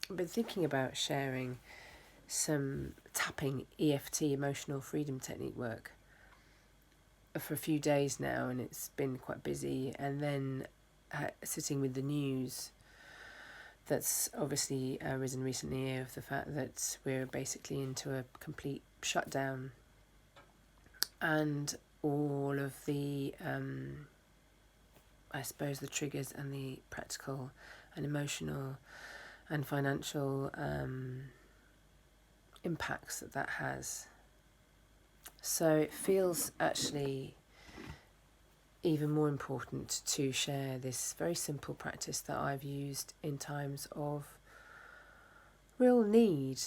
I've been thinking about sharing some tapping EFT, emotional freedom technique work, for a few days now, and it's been quite busy. And then sitting with the news that's obviously risen recently of the fact that we're basically into a complete shutdown, and all of the I suppose the triggers and the practical and emotional and financial impacts that has. So it feels actually even more important to share this very simple practice that I've used in times of real need,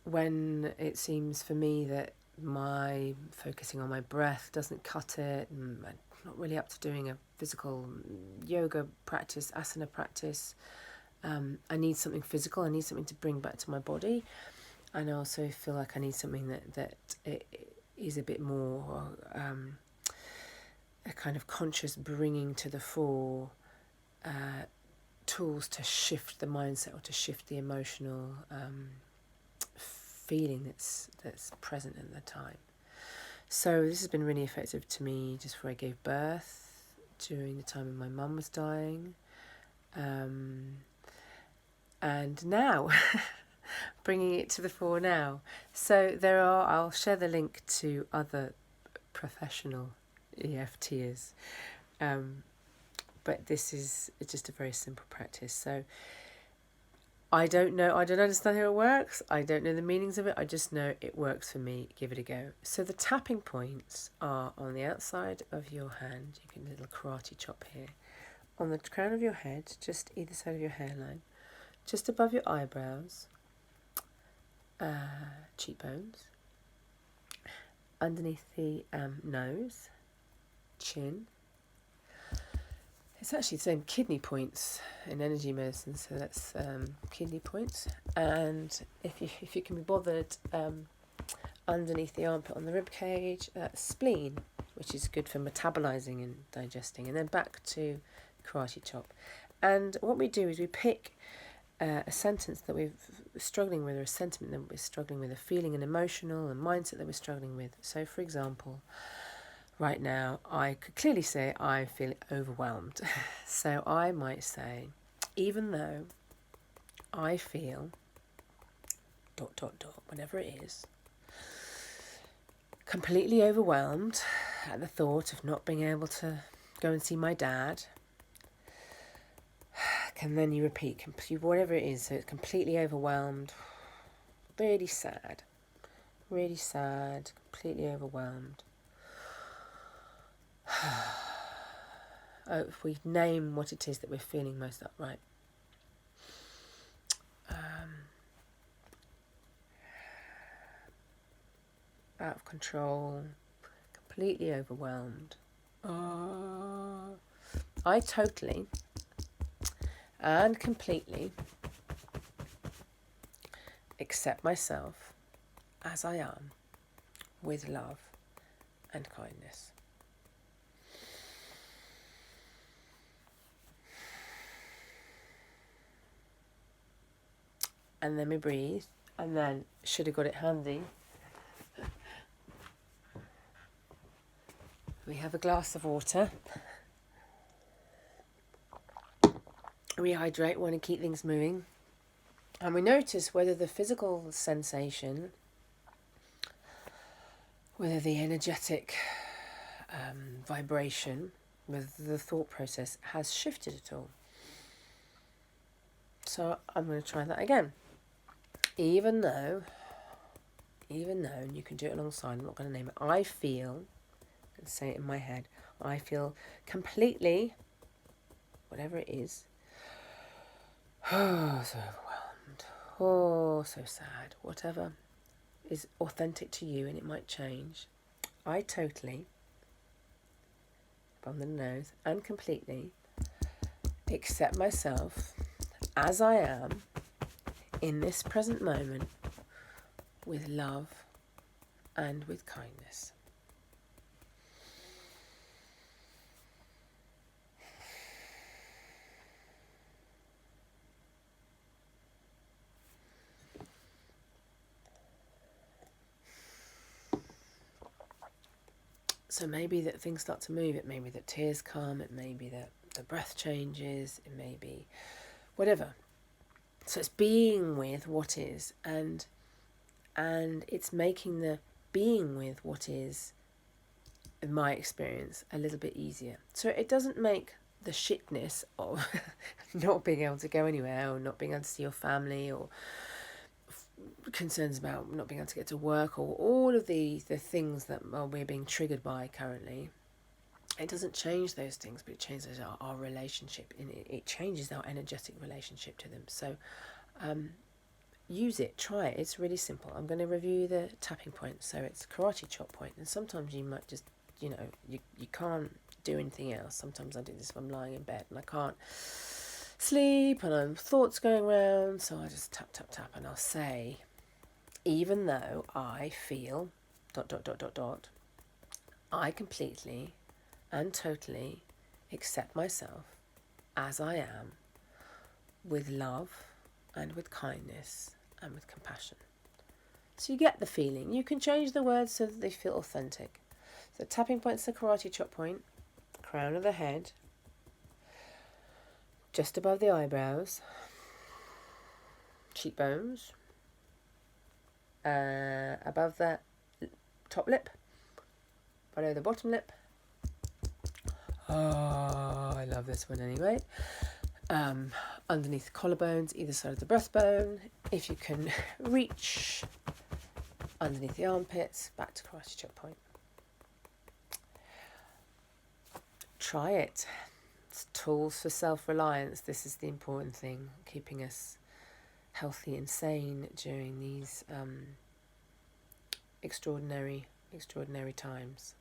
when it seems for me that my focusing on my breath doesn't cut it, and I'm not really up to doing a physical yoga practice, asana practice. I need something physical, I need something to bring back to my body, and I also feel like I need something that it is a bit more a kind of conscious bringing to the fore tools to shift the mindset or to shift the emotional feeling that's present at the time. So this has been really effective to me just before I gave birth, during the time when my mum was dying, and now bringing it to the fore now. So I'll share the link to other professional EFTers, but this is just a very simple practice. So I don't understand how it works, I don't know the meanings of it, I just know it works for me. Give it a go. So the tapping points are on the outside of your hand. You get a little karate chop here, on the crown of your head, just either side of your hairline, just above your eyebrows, cheekbones, underneath the nose, chin. It's actually the same kidney points in energy medicine, so that's kidney points. And if you can be bothered, underneath the armpit on the rib cage, spleen, which is good for metabolizing and digesting. And then back to karate chop. And what we do is we pick a sentence that we're struggling with, or a sentiment that we're struggling with, a feeling, an emotional, and mindset that we're struggling with. So, for example, right now, I could clearly say I feel overwhelmed. So I might say, even though I feel ... whatever it is, completely overwhelmed at the thought of not being able to go and see my dad. And then you repeat, whatever it is, so it's completely overwhelmed, really sad, completely overwhelmed. If we name what it is that we're feeling most upright. Out of control, completely overwhelmed. I totally and completely accept myself as I am, with love and kindness. And then we breathe, and then, should have got it handy, we have a glass of water. Rehydrate, want to keep things moving. And we notice whether the physical sensation, whether the energetic vibration, whether the thought process has shifted at all. So I'm going to try that again. Even though, and you can do it alongside, I'm not going to name it, I feel, and say it in my head, I feel completely, whatever it is, so overwhelmed, so sad, whatever is authentic to you, and it might change. I totally, from the nose, and completely accept myself as I am in this present moment, with love and with kindness. So maybe that things start to move, it may be that tears come, it may be that the breath changes, it may be whatever. So it's being with what is, and it's making the being with what is, in my experience, a little bit easier. So it doesn't make the shitness of not being able to go anywhere, or not being able to see your family, or concerns about not being able to get to work, or all of the things that we're being triggered by currently. It doesn't change those things, but it changes our relationship. It changes our energetic relationship to them. So use it, try it. It's really simple. I'm going to review the tapping point. So it's karate chop point, and sometimes you might just, you can't do anything else. Sometimes I do this when I'm lying in bed and I can't sleep and I'm thoughts going around, so I just tap tap tap, and I'll say, even though I feel ... I completely and totally accept myself as I am, with love and with kindness and with compassion. So you get the feeling. You can change the words so that they feel authentic. So tapping point's the karate chop point, crown of the head, just above the eyebrows, cheekbones, above that top lip, below the bottom lip. Oh, I love this one anyway. Underneath the collarbones, either side of the breastbone. If you can reach underneath the armpits, back to karate chop point. Try it. It's tools for self-reliance. This is the important thing, keeping us healthy and sane during these extraordinary times.